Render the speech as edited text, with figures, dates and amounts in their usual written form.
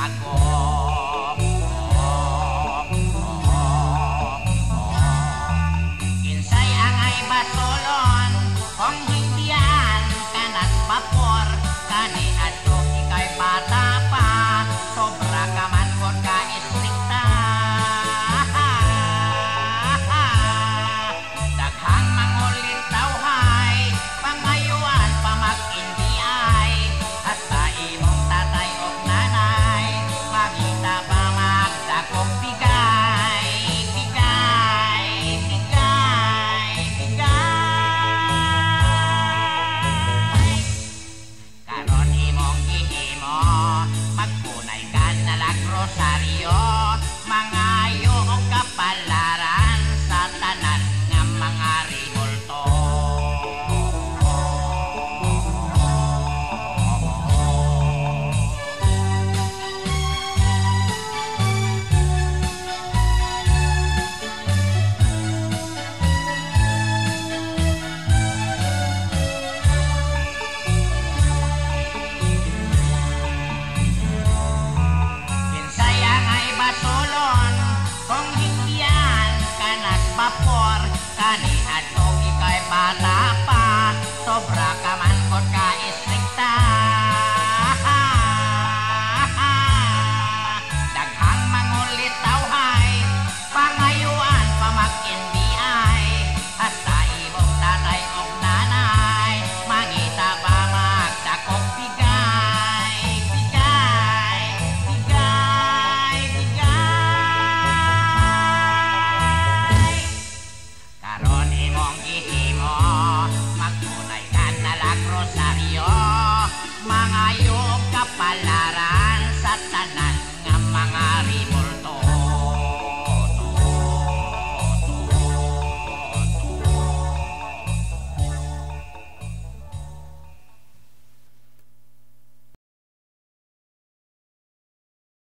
ako. Kinsay angay basolon kung hindian kanas vapor kani adto ikay bata pa sobra ka man kon ka istrikta. Daghang mangulit tawhay pangayuan pa mag-indiay hasta imong tatay o nanay magita pa magdakop bigay bigay bigay bigay. Karon imong gihimo magpunay ka nalang rosaryo mangayo og kapalaran sa tanan nga mga ribulto. Kinsay angay basolon kung hindian kanas vapor kani adto ikay bata pa sobra ka man kon ka